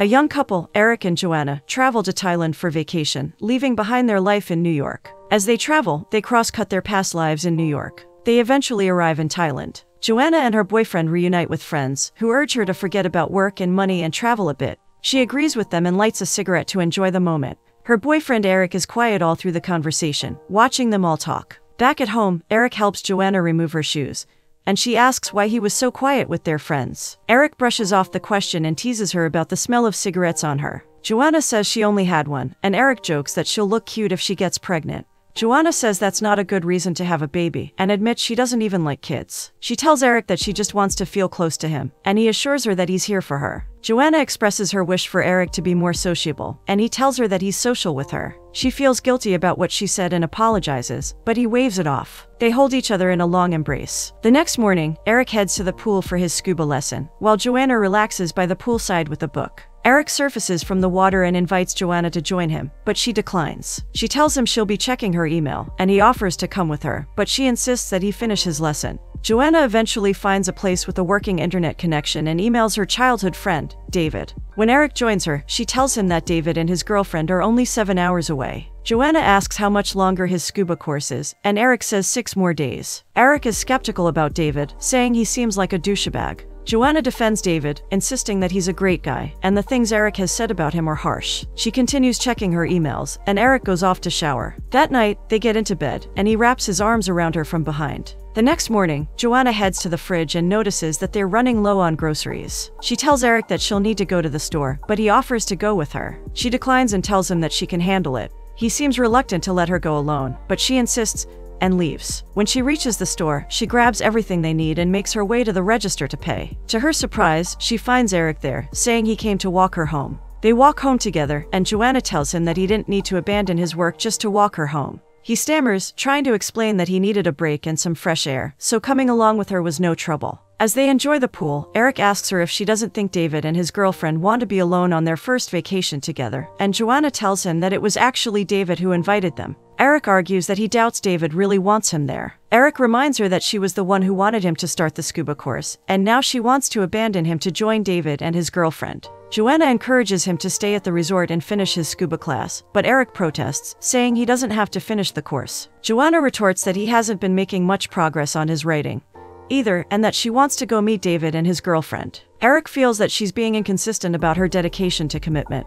A young couple, Eric and Joanna, travel to Thailand for vacation, leaving behind their life in New York. As they travel, they cross-cut their past lives in New York. They eventually arrive in Thailand. Joanna and her boyfriend reunite with friends, who urge her to forget about work and money and travel a bit. She agrees with them and lights a cigarette to enjoy the moment. Her boyfriend Eric is quiet all through the conversation, watching them all talk. Back at home, Eric helps Joanna remove her shoes, and she asks why he was so quiet with their friends. Eric brushes off the question and teases her about the smell of cigarettes on her. Joanna says she only had one, and Eric jokes that she'll look cute if she gets pregnant. Joanna says that's not a good reason to have a baby, and admits she doesn't even like kids. She tells Eric that she just wants to feel close to him, and he assures her that he's here for her. Joanna expresses her wish for Eric to be more sociable, and he tells her that he's social with her. She feels guilty about what she said and apologizes, but he waves it off. They hold each other in a long embrace. The next morning, Eric heads to the pool for his scuba lesson, while Joanna relaxes by the poolside with a book. Eric surfaces from the water and invites Joanna to join him, but she declines. She tells him she'll be checking her email, and he offers to come with her, but she insists that he finish his lesson. Joanna eventually finds a place with a working internet connection and emails her childhood friend, David. When Eric joins her, she tells him that David and his girlfriend are only 7 hours away. Joanna asks how much longer his scuba course is, and Eric says 6 more days. Eric is skeptical about David, saying he seems like a douchebag. Joanna defends David, insisting that he's a great guy, and the things Eric has said about him are harsh. She continues checking her emails, and Eric goes off to shower. That night, they get into bed, and he wraps his arms around her from behind. The next morning, Joanna heads to the fridge and notices that they're running low on groceries. She tells Eric that she'll need to go to the store, but he offers to go with her. She declines and tells him that she can handle it. He seems reluctant to let her go alone, but she insists and leaves. When she reaches the store, she grabs everything they need and makes her way to the register to pay. To her surprise, she finds Eric there, saying he came to walk her home. They walk home together, and Joanna tells him that he didn't need to abandon his work just to walk her home. He stammers, trying to explain that he needed a break and some fresh air, so coming along with her was no trouble. As they enjoy the pool, Eric asks her if she doesn't think David and his girlfriend want to be alone on their first vacation together, and Joanna tells him that it was actually David who invited them. Eric argues that he doubts David really wants him there. Eric reminds her that she was the one who wanted him to start the scuba course, and now she wants to abandon him to join David and his girlfriend. Joanna encourages him to stay at the resort and finish his scuba class, but Eric protests, saying he doesn't have to finish the course. Joanna retorts that he hasn't been making much progress on his writing either, and that she wants to go meet David and his girlfriend. Eric feels that she's being inconsistent about her dedication to commitment,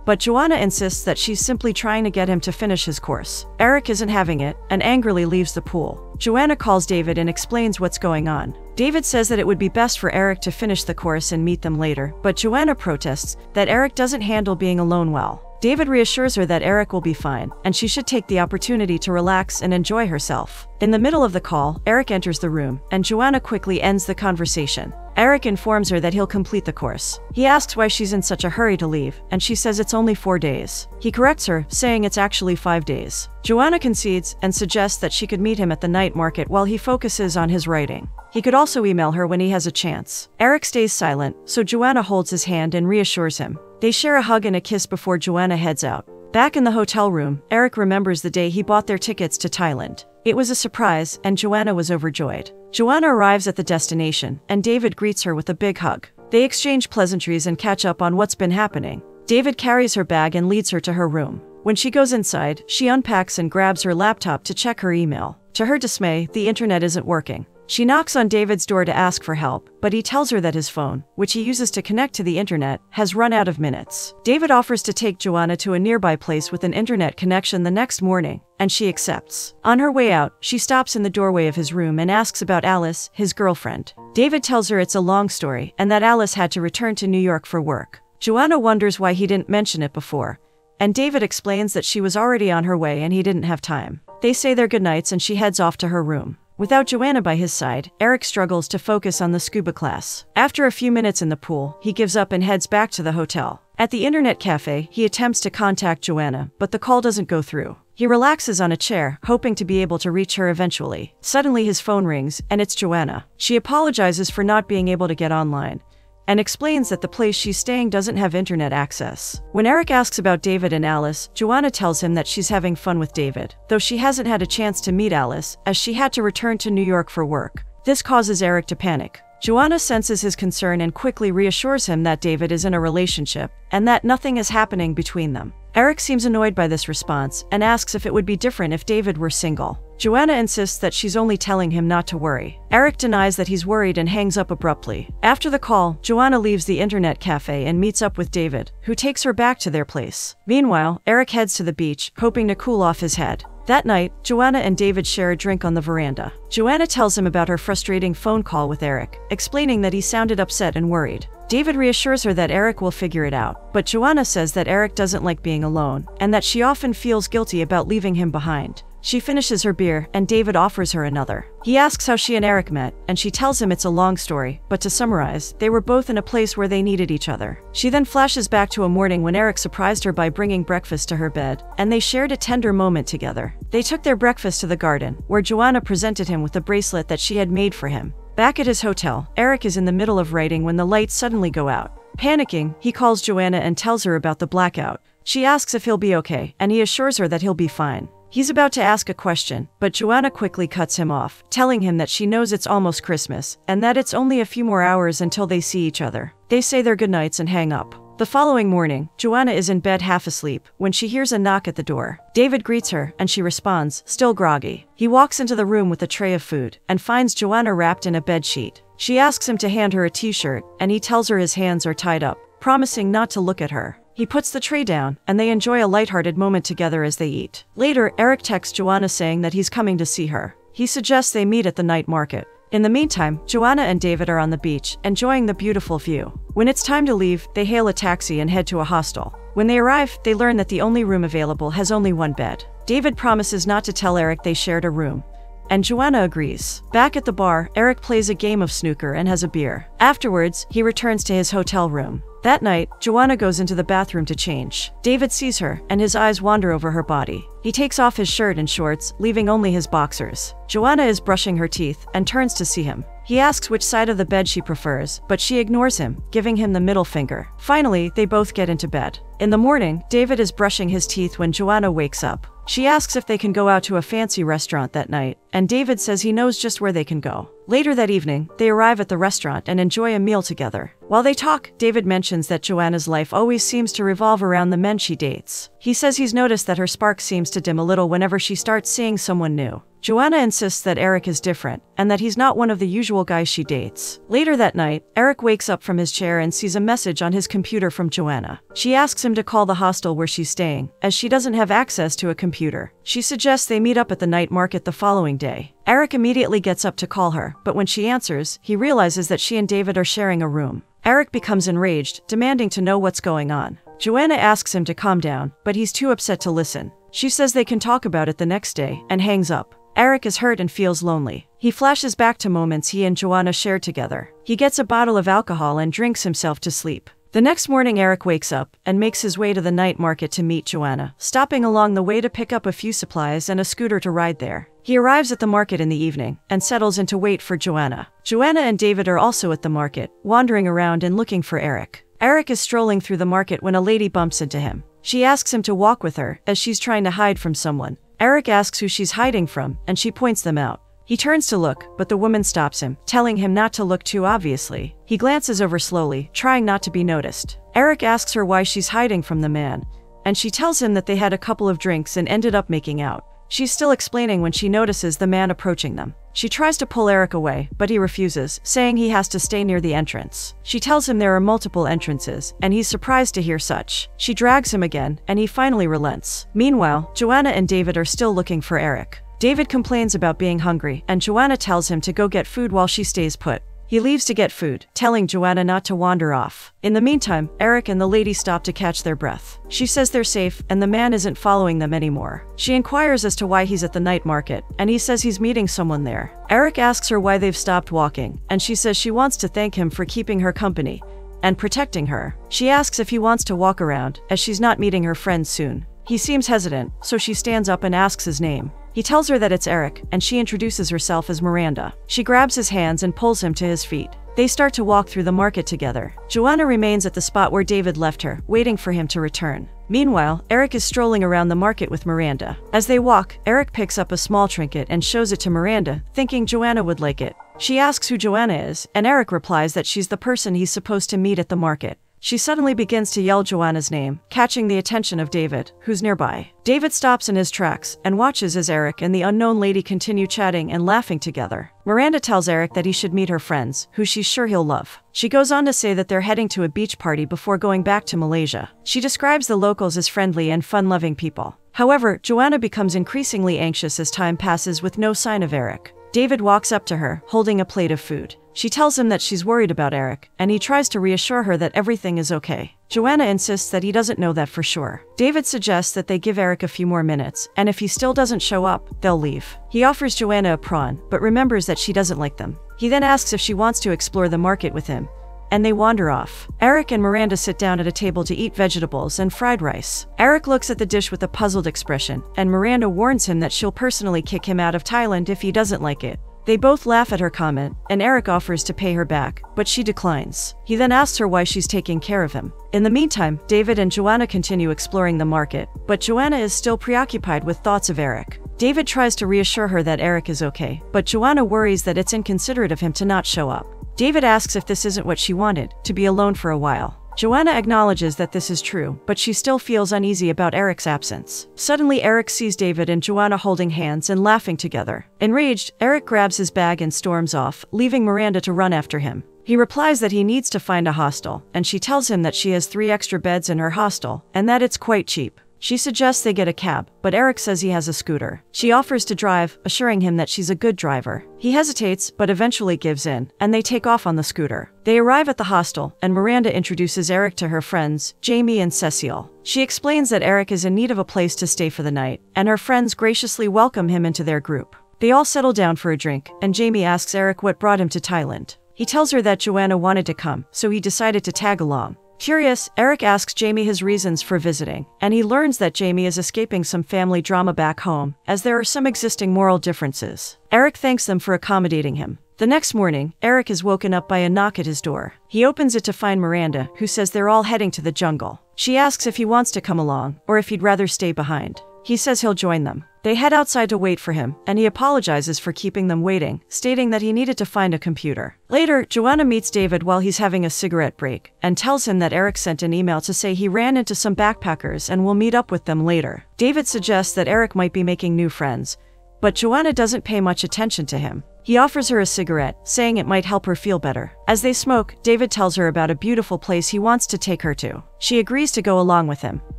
but Joanna insists that she's simply trying to get him to finish his course. Eric isn't having it, and angrily leaves the pool. Joanna calls David and explains what's going on. David says that it would be best for Eric to finish the course and meet them later, but Joanna protests that Eric doesn't handle being alone well. David reassures her that Eric will be fine, and she should take the opportunity to relax and enjoy herself. In the middle of the call, Eric enters the room, and Joanna quickly ends the conversation. Eric informs her that he'll complete the course. He asks why she's in such a hurry to leave, and she says it's only 4 days. He corrects her, saying it's actually 5 days. Joanna concedes and suggests that she could meet him at the night market while he focuses on his writing. He could also email her when he has a chance. Eric stays silent, so Joanna holds his hand and reassures him. They share a hug and a kiss before Joanna heads out. Back in the hotel room, Eric remembers the day he bought their tickets to Thailand. It was a surprise, and Joanna was overjoyed. Joanna arrives at the destination, and David greets her with a big hug. They exchange pleasantries and catch up on what's been happening. David carries her bag and leads her to her room. When she goes inside, she unpacks and grabs her laptop to check her email. To her dismay, the internet isn't working. She knocks on David's door to ask for help, but he tells her that his phone, which he uses to connect to the internet, has run out of minutes. David offers to take Joanna to a nearby place with an internet connection the next morning, and she accepts. On her way out, she stops in the doorway of his room and asks about Alice, his girlfriend. David tells her it's a long story, and that Alice had to return to New York for work. Joanna wonders why he didn't mention it before, and David explains that she was already on her way and he didn't have time. They say their goodnights and she heads off to her room. Without Joanna by his side, Eric struggles to focus on the scuba class. After a few minutes in the pool, he gives up and heads back to the hotel. At the internet cafe, he attempts to contact Joanna, but the call doesn't go through. He relaxes on a chair, hoping to be able to reach her eventually. Suddenly his phone rings, and it's Joanna. She apologizes for not being able to get online, and explains that the place she's staying doesn't have internet access. When Eric asks about David and Alice, Joanna tells him that she's having fun with David, though she hasn't had a chance to meet Alice, as she had to return to New York for work. This causes Eric to panic. Joanna senses his concern and quickly reassures him that David is in a relationship and that nothing is happening between them. Eric seems annoyed by this response and asks if it would be different if David were single. Joanna insists that she's only telling him not to worry. Eric denies that he's worried and hangs up abruptly. After the call, Joanna leaves the internet cafe and meets up with David, who takes her back to their place. Meanwhile, Eric heads to the beach, hoping to cool off his head. That night, Joanna and David share a drink on the veranda. Joanna tells him about her frustrating phone call with Eric, explaining that he sounded upset and worried. David reassures her that Eric will figure it out, but Joanna says that Eric doesn't like being alone, and that she often feels guilty about leaving him behind. She finishes her beer, and David offers her another. He asks how she and Eric met, and she tells him it's a long story, but to summarize, they were both in a place where they needed each other. She then flashes back to a morning when Eric surprised her by bringing breakfast to her bed, and they shared a tender moment together. They took their breakfast to the garden, where Joanna presented him with the bracelet that she had made for him. Back at his hotel, Eric is in the middle of writing when the lights suddenly go out. Panicking, he calls Joanna and tells her about the blackout. She asks if he'll be okay, and he assures her that he'll be fine. He's about to ask a question, but Joanna quickly cuts him off, telling him that she knows it's almost Christmas, and that it's only a few more hours until they see each other. They say their goodnights and hang up. The following morning, Joanna is in bed half asleep when she hears a knock at the door. David greets her, and she responds, still groggy. He walks into the room with a tray of food, and finds Joanna wrapped in a bedsheet. She asks him to hand her a t-shirt, and he tells her his hands are tied up, promising not to look at her. He puts the tray down, and they enjoy a lighthearted moment together as they eat. Later, Eric texts Joanna saying that he's coming to see her. He suggests they meet at the night market. In the meantime, Joanna and David are on the beach, enjoying the beautiful view. When it's time to leave, they hail a taxi and head to a hostel. When they arrive, they learn that the only room available has only one bed. David promises not to tell Eric they shared a room, and Joanna agrees. Back at the bar, Eric plays a game of snooker and has a beer. Afterwards, he returns to his hotel room. That night, Joanna goes into the bathroom to change. David sees her, and his eyes wander over her body. He takes off his shirt and shorts, leaving only his boxers. Joanna is brushing her teeth and turns to see him. He asks which side of the bed she prefers, but she ignores him, giving him the middle finger. Finally, they both get into bed. In the morning, David is brushing his teeth when Joanna wakes up. She asks if they can go out to a fancy restaurant that night, and David says he knows just where they can go. Later that evening, they arrive at the restaurant and enjoy a meal together. While they talk, David mentions that Joanna's life always seems to revolve around the men she dates. He says he's noticed that her spark seems to dim a little whenever she starts seeing someone new. Joanna insists that Eric is different, and that he's not one of the usual guys she dates. Later that night, Eric wakes up from his chair and sees a message on his computer from Joanna. She asks him to call the hostel where she's staying, as she doesn't have access to a computer. She suggests they meet up at the night market the following day. Eric immediately gets up to call her, but when she answers, he realizes that she and David are sharing a room. Eric becomes enraged, demanding to know what's going on. Joanna asks him to calm down, but he's too upset to listen. She says they can talk about it the next day, and hangs up. Eric is hurt and feels lonely. He flashes back to moments he and Joanna shared together. He gets a bottle of alcohol and drinks himself to sleep. The next morning, Eric wakes up and makes his way to the night market to meet Joanna, stopping along the way to pick up a few supplies and a scooter to ride there. He arrives at the market in the evening and settles in to wait for Joanna. Joanna and David are also at the market, wandering around and looking for Eric. Eric is strolling through the market when a lady bumps into him. She asks him to walk with her, as she's trying to hide from someone. Eric asks who she's hiding from, and she points them out. He turns to look, but the woman stops him, telling him not to look too obviously. He glances over slowly, trying not to be noticed. Eric asks her why she's hiding from the man, and she tells him that they had a couple of drinks and ended up making out. She's still explaining when she notices the man approaching them. She tries to pull Eric away, but he refuses, saying he has to stay near the entrance. She tells him there are multiple entrances, and he's surprised to hear such. She drags him again, and he finally relents. Meanwhile, Joanna and David are still looking for Eric. David complains about being hungry, and Joanna tells him to go get food while she stays put. He leaves to get food, telling Joanna not to wander off. In the meantime, Eric and the lady stop to catch their breath. She says they're safe, and the man isn't following them anymore. She inquires as to why he's at the night market, and he says he's meeting someone there. Eric asks her why they've stopped walking, and she says she wants to thank him for keeping her company and protecting her. She asks if he wants to walk around, as she's not meeting her friends soon. He seems hesitant, so she stands up and asks his name. He tells her that it's Eric, and she introduces herself as Miranda. She grabs his hands and pulls him to his feet. They start to walk through the market together. Joanna remains at the spot where David left her, waiting for him to return. Meanwhile, Eric is strolling around the market with Miranda. As they walk, Eric picks up a small trinket and shows it to Miranda, thinking Joanna would like it. She asks who Joanna is, and Eric replies that she's the person he's supposed to meet at the market. She suddenly begins to yell Joanna's name, catching the attention of David, who's nearby. David stops in his tracks and watches as Eric and the unknown lady continue chatting and laughing together. Miranda tells Eric that he should meet her friends, who she's sure he'll love. She goes on to say that they're heading to a beach party before going back to Malaysia. She describes the locals as friendly and fun-loving people. However, Joanna becomes increasingly anxious as time passes with no sign of Eric. David walks up to her, holding a plate of food. She tells him that she's worried about Eric, and he tries to reassure her that everything is okay. Joanna insists that he doesn't know that for sure. David suggests that they give Eric a few more minutes, and if he still doesn't show up, they'll leave. He offers Joanna a prawn, but remembers that she doesn't like them. He then asks if she wants to explore the market with him, and they wander off. Eric and Miranda sit down at a table to eat vegetables and fried rice. Eric looks at the dish with a puzzled expression, and Miranda warns him that she'll personally kick him out of Thailand if he doesn't like it. They both laugh at her comment, and Eric offers to pay her back, but she declines. He then asks her why she's taking care of him. In the meantime, David and Joanna continue exploring the market, but Joanna is still preoccupied with thoughts of Eric. David tries to reassure her that Eric is okay, but Joanna worries that it's inconsiderate of him to not show up. David asks if this isn't what she wanted, to be alone for a while. Joanna acknowledges that this is true, but she still feels uneasy about Eric's absence. Suddenly, Eric sees David and Joanna holding hands and laughing together. Enraged, Eric grabs his bag and storms off, leaving Miranda to run after him. He replies that he needs to find a hostel, and she tells him that she has 3 extra beds in her hostel, and that it's quite cheap. She suggests they get a cab, but Eric says he has a scooter. She offers to drive, assuring him that she's a good driver. He hesitates, but eventually gives in, and they take off on the scooter. They arrive at the hostel, and Miranda introduces Eric to her friends, Jamie and Cecile. She explains that Eric is in need of a place to stay for the night, and her friends graciously welcome him into their group. They all settle down for a drink, and Jamie asks Eric what brought him to Thailand. He tells her that Joanna wanted to come, so he decided to tag along. Curious, Eric asks Jamie his reasons for visiting, and he learns that Jamie is escaping some family drama back home, as there are some existing moral differences. Eric thanks them for accommodating him. The next morning, Eric is woken up by a knock at his door. He opens it to find Miranda, who says they're all heading to the jungle. She asks if he wants to come along, or if he'd rather stay behind. He says he'll join them. They head outside to wait for him, and he apologizes for keeping them waiting, stating that he needed to find a computer. Later, Joanna meets David while he's having a cigarette break, and tells him that Eric sent an email to say he ran into some backpackers and will meet up with them later. David suggests that Eric might be making new friends, but Joanna doesn't pay much attention to him. He offers her a cigarette, saying it might help her feel better. As they smoke, David tells her about a beautiful place he wants to take her to. She agrees to go along with him.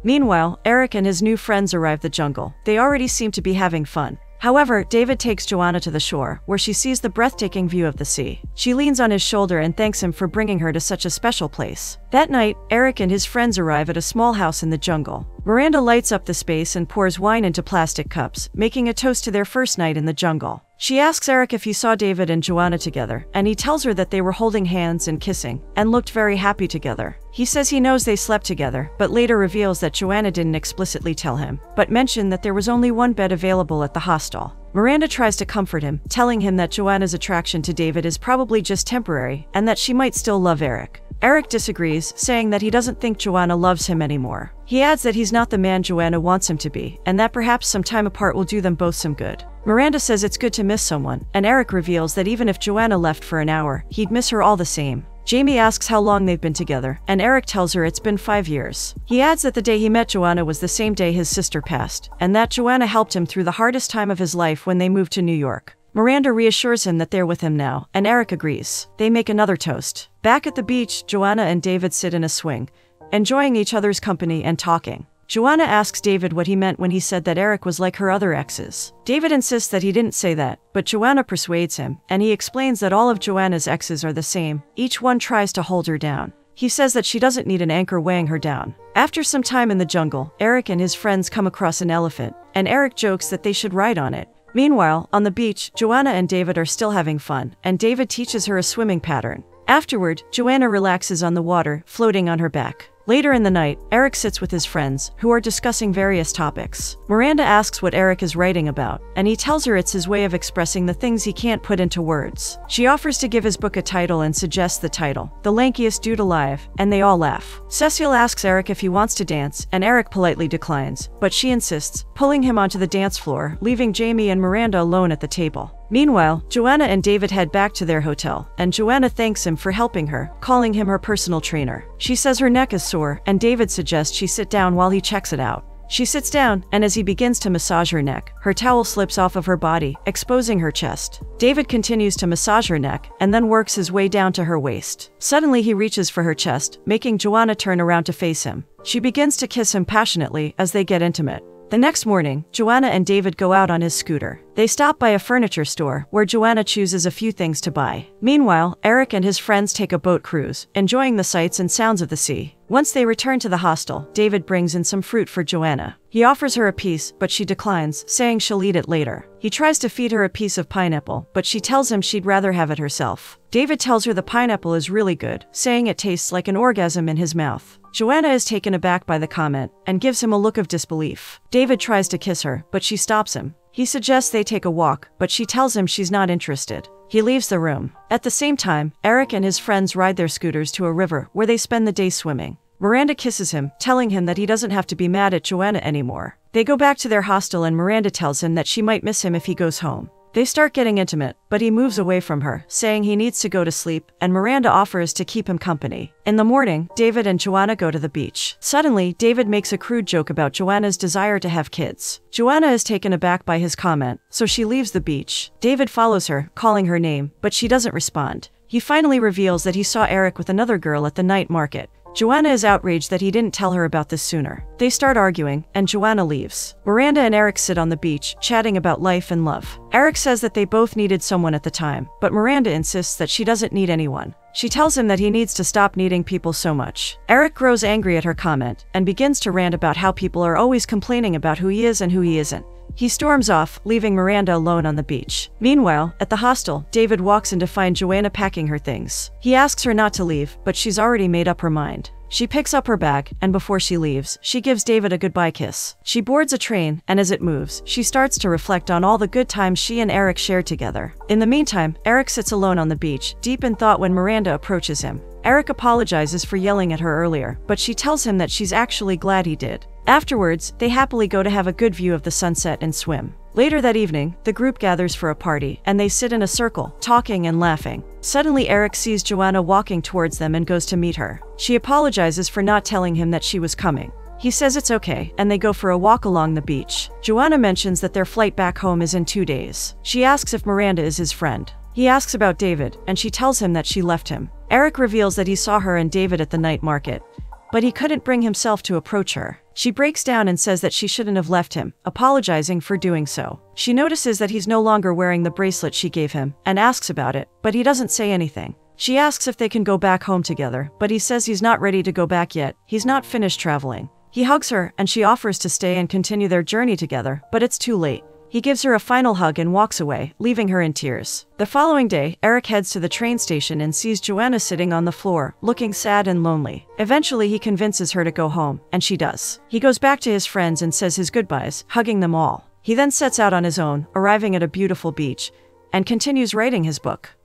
Meanwhile, Eric and his new friends arrive at the jungle. They already seem to be having fun. However, David takes Joanna to the shore, where she sees the breathtaking view of the sea. She leans on his shoulder and thanks him for bringing her to such a special place. That night, Eric and his friends arrive at a small house in the jungle. Miranda lights up the space and pours wine into plastic cups, making a toast to their first night in the jungle. She asks Eric if he saw David and Joanna together, and he tells her that they were holding hands and kissing, and looked very happy together. He says he knows they slept together, but later reveals that Joanna didn't explicitly tell him, but mentioned that there was only one bed available at the hostel. Miranda tries to comfort him, telling him that Joanna's attraction to David is probably just temporary, and that she might still love Eric. Eric disagrees, saying that he doesn't think Joanna loves him anymore. He adds that he's not the man Joanna wants him to be, and that perhaps some time apart will do them both some good. Miranda says it's good to miss someone, and Eric reveals that even if Joanna left for an hour, he'd miss her all the same. Jamie asks how long they've been together, and Eric tells her it's been 5 years. He adds that the day he met Joanna was the same day his sister passed, and that Joanna helped him through the hardest time of his life when they moved to New York. Miranda reassures him that they're with him now, and Eric agrees. They make another toast. Back at the beach, Joanna and David sit in a swing, enjoying each other's company and talking. Joanna asks David what he meant when he said that Eric was like her other exes. David insists that he didn't say that, but Joanna persuades him, and he explains that all of Joanna's exes are the same. Each one tries to hold her down. He says that she doesn't need an anchor weighing her down. After some time in the jungle, Eric and his friends come across an elephant, and Eric jokes that they should ride on it. Meanwhile, on the beach, Joanna and David are still having fun, and David teaches her a swimming pattern. Afterward, Joanna relaxes on the water, floating on her back. Later in the night, Eric sits with his friends, who are discussing various topics. Miranda asks what Eric is writing about, and he tells her it's his way of expressing the things he can't put into words. She offers to give his book a title and suggests the title, The Lankiest Dude Alive, and they all laugh. Cecile asks Eric if he wants to dance, and Eric politely declines, but she insists, pulling him onto the dance floor, leaving Jamie and Miranda alone at the table. Meanwhile, Joanna and David head back to their hotel, and Joanna thanks him for helping her, calling him her personal trainer. She says her neck is sore, and David suggests she sit down while he checks it out. She sits down, and as he begins to massage her neck, her towel slips off of her body, exposing her chest. David continues to massage her neck, and then works his way down to her waist. Suddenly he reaches for her chest, making Joanna turn around to face him. She begins to kiss him passionately as they get intimate. The next morning, Joanna and David go out on his scooter. They stop by a furniture store, where Joanna chooses a few things to buy. Meanwhile, Eric and his friends take a boat cruise, enjoying the sights and sounds of the sea. Once they return to the hostel, David brings in some fruit for Joanna. He offers her a piece, but she declines, saying she'll eat it later. He tries to feed her a piece of pineapple, but she tells him she'd rather have it herself. David tells her the pineapple is really good, saying it tastes like an orgasm in his mouth. Joanna is taken aback by the comment, and gives him a look of disbelief. David tries to kiss her, but she stops him. He suggests they take a walk, but she tells him she's not interested. He leaves the room. At the same time, Eric and his friends ride their scooters to a river, where they spend the day swimming. Miranda kisses him, telling him that he doesn't have to be mad at Joanna anymore. They go back to their hostel and Miranda tells him that she might miss him if he goes home. They start getting intimate, but he moves away from her, saying he needs to go to sleep, and Miranda offers to keep him company. In the morning, David and Joanna go to the beach. Suddenly, David makes a crude joke about Joanna's desire to have kids. Joanna is taken aback by his comment, so she leaves the beach. David follows her, calling her name, but she doesn't respond. He finally reveals that he saw Eric with another girl at the night market. Joanna is outraged that he didn't tell her about this sooner. They start arguing, and Joanna leaves. Miranda and Eric sit on the beach, chatting about life and love. Eric says that they both needed someone at the time, but Miranda insists that she doesn't need anyone. She tells him that he needs to stop needing people so much. Eric grows angry at her comment, and begins to rant about how people are always complaining about who he is and who he isn't. He storms off, leaving Miranda alone on the beach. Meanwhile, at the hostel, David walks in to find Joanna packing her things. He asks her not to leave, but she's already made up her mind. She picks up her bag, and before she leaves, she gives David a goodbye kiss. She boards a train, and as it moves, she starts to reflect on all the good times she and Eric shared together. In the meantime, Eric sits alone on the beach, deep in thought when Miranda approaches him. Eric apologizes for yelling at her earlier, but she tells him that she's actually glad he did. Afterwards, they happily go to have a good view of the sunset and swim. Later that evening, the group gathers for a party, and they sit in a circle, talking and laughing. Suddenly, Eric sees Joanna walking towards them and goes to meet her. She apologizes for not telling him that she was coming. He says it's okay, and they go for a walk along the beach. Joanna mentions that their flight back home is in 2 days. She asks if Miranda is his friend. He asks about David, and she tells him that she left him. Eric reveals that he saw her and David at the night market, but he couldn't bring himself to approach her. She breaks down and says that she shouldn't have left him, apologizing for doing so. She notices that he's no longer wearing the bracelet she gave him, and asks about it, but he doesn't say anything. She asks if they can go back home together, but he says he's not ready to go back yet. He's not finished traveling. He hugs her, and she offers to stay and continue their journey together, but it's too late. He gives her a final hug and walks away, leaving her in tears. The following day, Eric heads to the train station and sees Joanna sitting on the floor, looking sad and lonely. Eventually, he convinces her to go home, and she does. He goes back to his friends and says his goodbyes, hugging them all. He then sets out on his own, arriving at a beautiful beach, and continues writing his book.